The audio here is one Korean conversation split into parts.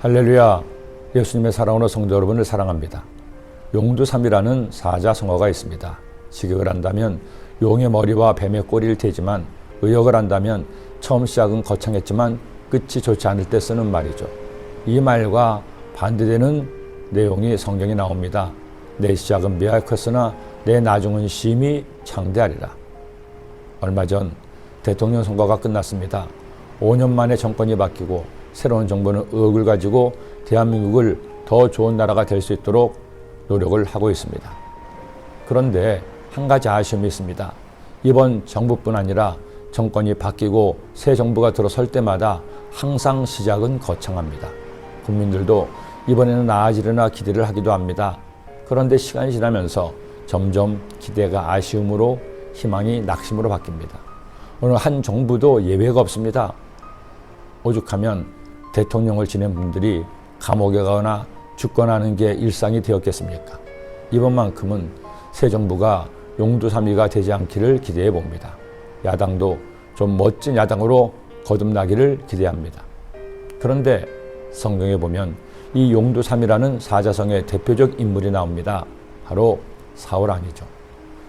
할렐루야, 예수님의 사랑으로 성도 여러분을 사랑합니다. 용두삼이라는 사자성어가 있습니다. 직역을 한다면 용의 머리와 뱀의 꼬리를 테지만, 의역을 한다면 처음 시작은 거창했지만 끝이 좋지 않을 때 쓰는 말이죠. 이 말과 반대되는 내용이 성경에 나옵니다. 내 시작은 미약했으나 내 나중은 심히 창대하리라. 얼마 전 대통령 선거가 끝났습니다. 5년 만에 정권이 바뀌고 새로운 정부는 의욕을 가지고 대한민국을 더 좋은 나라가 될 수 있도록 노력을 하고 있습니다. 그런데 한 가지 아쉬움이 있습니다. 이번 정부뿐 아니라 정권이 바뀌고 새 정부가 들어설 때마다 항상 시작은 거창합니다. 국민들도 이번에는 나아지려나 기대를 하기도 합니다. 그런데 시간이 지나면서 점점 기대가 아쉬움으로, 희망이 낙심으로 바뀝니다. 어느 한 정부도 예외가 없습니다. 오죽하면 대통령을 지낸 분들이 감옥에 가거나 죽거나 하는 게 일상이 되었겠습니까? 이번만큼은 새 정부가 용두삼이가 되지 않기를 기대해 봅니다. 야당도 좀 멋진 야당으로 거듭나기를 기대합니다. 그런데 성경에 보면 이 용두삼이라는 사자성의 대표적 인물이 나옵니다. 바로 사울왕이죠.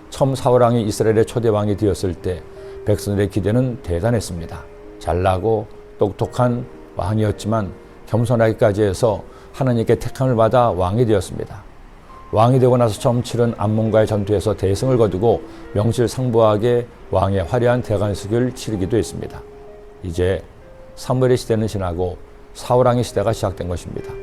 처음 사울왕이 이스라엘의 초대왕이 되었을 때 백성들의 기대는 대단했습니다. 잘나고 똑똑한 왕이었지만 겸손하기까지 해서 하나님께 택함을 받아 왕이 되었습니다. 왕이 되고 나서 처음 치른 암몬과의 전투에서 대승을 거두고 명실상부하게 왕의 화려한 대관식을 치르기도 했습니다. 이제 사무엘의 시대는 지나고 사울왕의 시대가 시작된 것입니다.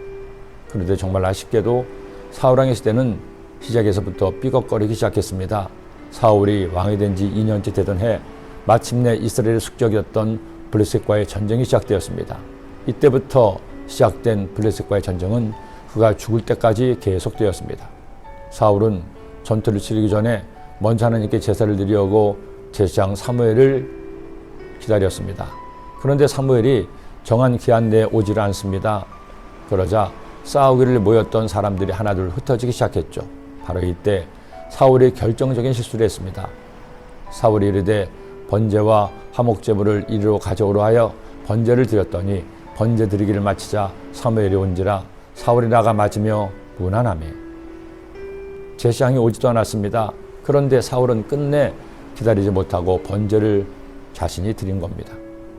그런데 정말 아쉽게도 사울왕의 시대는 시작에서부터 삐걱거리기 시작했습니다. 사울이 왕이 된 지 2년째 되던 해 마침내 이스라엘의 숙적이었던 블레셋과의 전쟁이 시작되었습니다. 이때부터 시작된 블레셋과의 전쟁은 그가 죽을 때까지 계속되었습니다. 사울은 전투를 치르기 전에 먼저 하나님께 제사를 드리려고 제사장 사무엘을 기다렸습니다. 그런데 사무엘이 정한 기한 내에 오지를 않습니다. 그러자 싸우기를 모였던 사람들이 하나둘 흩어지기 시작했죠. 바로 이때 사울이 결정적인 실수를 했습니다. 사울이 이르되 번제와 화목제물을 이리로 가져오라 하여 번제를 드렸더니 번제 드리기를 마치자 사무엘이 온지라 사울이 나가 맞으며 무난하며 제사장이 오지도 않았습니다. 그런데 사울은 끝내 기다리지 못하고 번제를 자신이 드린 겁니다.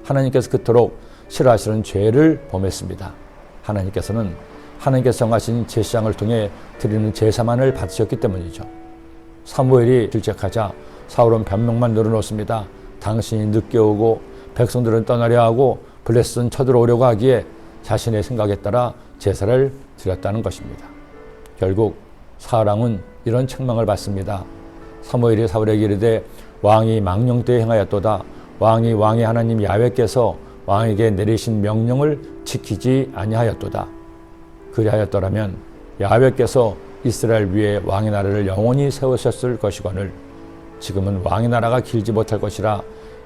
하나님께서 그토록 싫어하시는 죄를 범했습니다. 하나님께서 정하신 제사장을 통해 드리는 제사만을 받으셨기 때문이죠. 사무엘이 질책하자 사울은 변명만 늘어놓습니다. 당신이 늦게 오고 백성들은 떠나려 하고 블레셋은 쳐들어오려고 하기에 자신의 생각에 따라 제사를 드렸다는 것입니다. 결국 사울왕은 이런 책망을 받습니다. 사무엘이 사울에게 이르되 왕이 망령되이 행하였도다. 왕이 왕의 하나님 야훼께서 왕에게 내리신 명령을 지키지 아니하였도다. 그리하였더라면 야훼께서 이스라엘 위에 왕의 나라를 영원히 세우셨을 것이거늘 지금은 왕의 나라가 길지 못할 것이라.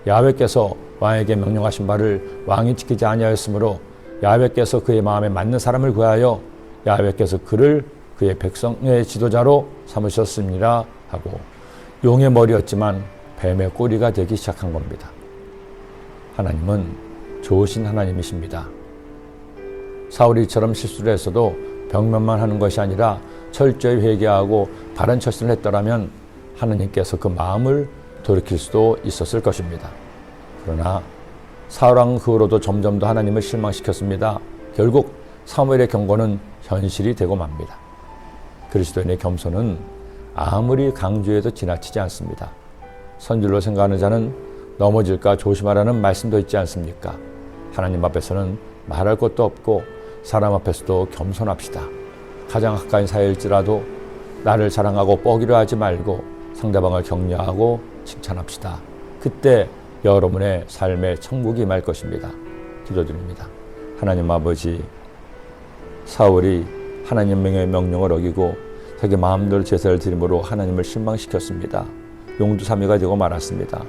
야훼께서 왕에게 명령하신 바를 왕이 지키지 아니하였으므로 야훼께서 그의 마음에 맞는 사람을 구하여 야훼께서 그를 그의 백성의 지도자로 삼으셨습니다 하고 용의 머리였지만 뱀의 꼬리가 되기 시작한 겁니다. 하나님은 좋으신 하나님이십니다. 사울이 이처럼 실수를 했어도 병면만 하는 것이 아니라 철저히 회개하고 바른 처신을 했더라면 하나님께서 그 마음을 돌이킬 수도 있었을 것입니다. 그러나 사울왕 그 후로도 점점 더 하나님을 실망시켰습니다. 결국 사무엘의 경고는 현실이 되고 맙니다. 그리스도인의 겸손은 아무리 강조해도 지나치지 않습니다. 선질로 생각하는 자는 넘어질까 조심하라는 말씀도 있지 않습니까? 하나님 앞에서는 말할 것도 없고 사람 앞에서도 겸손합시다. 가장 가까운 사이일지라도 나를 자랑하고 뻐기려 하지 말고 상대방을 격려하고 칭찬합시다. 그때 여러분의 삶의 천국이 임할 것입니다. 기도드립니다. 하나님 아버지, 사울이 하나님의 명령을 어기고 자기 마음대로 제사를 드림으로 하나님을 실망시켰습니다. 용두삼이가 되고 말았습니다.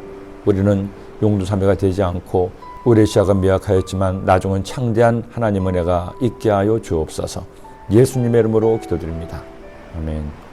우리는 용두삼이가 되지 않고 우리의 시작은 미약하였지만 나중은 창대한 하나님 은혜가 있게 하여 주옵소서. 예수님의 이름으로 기도드립니다. 아멘.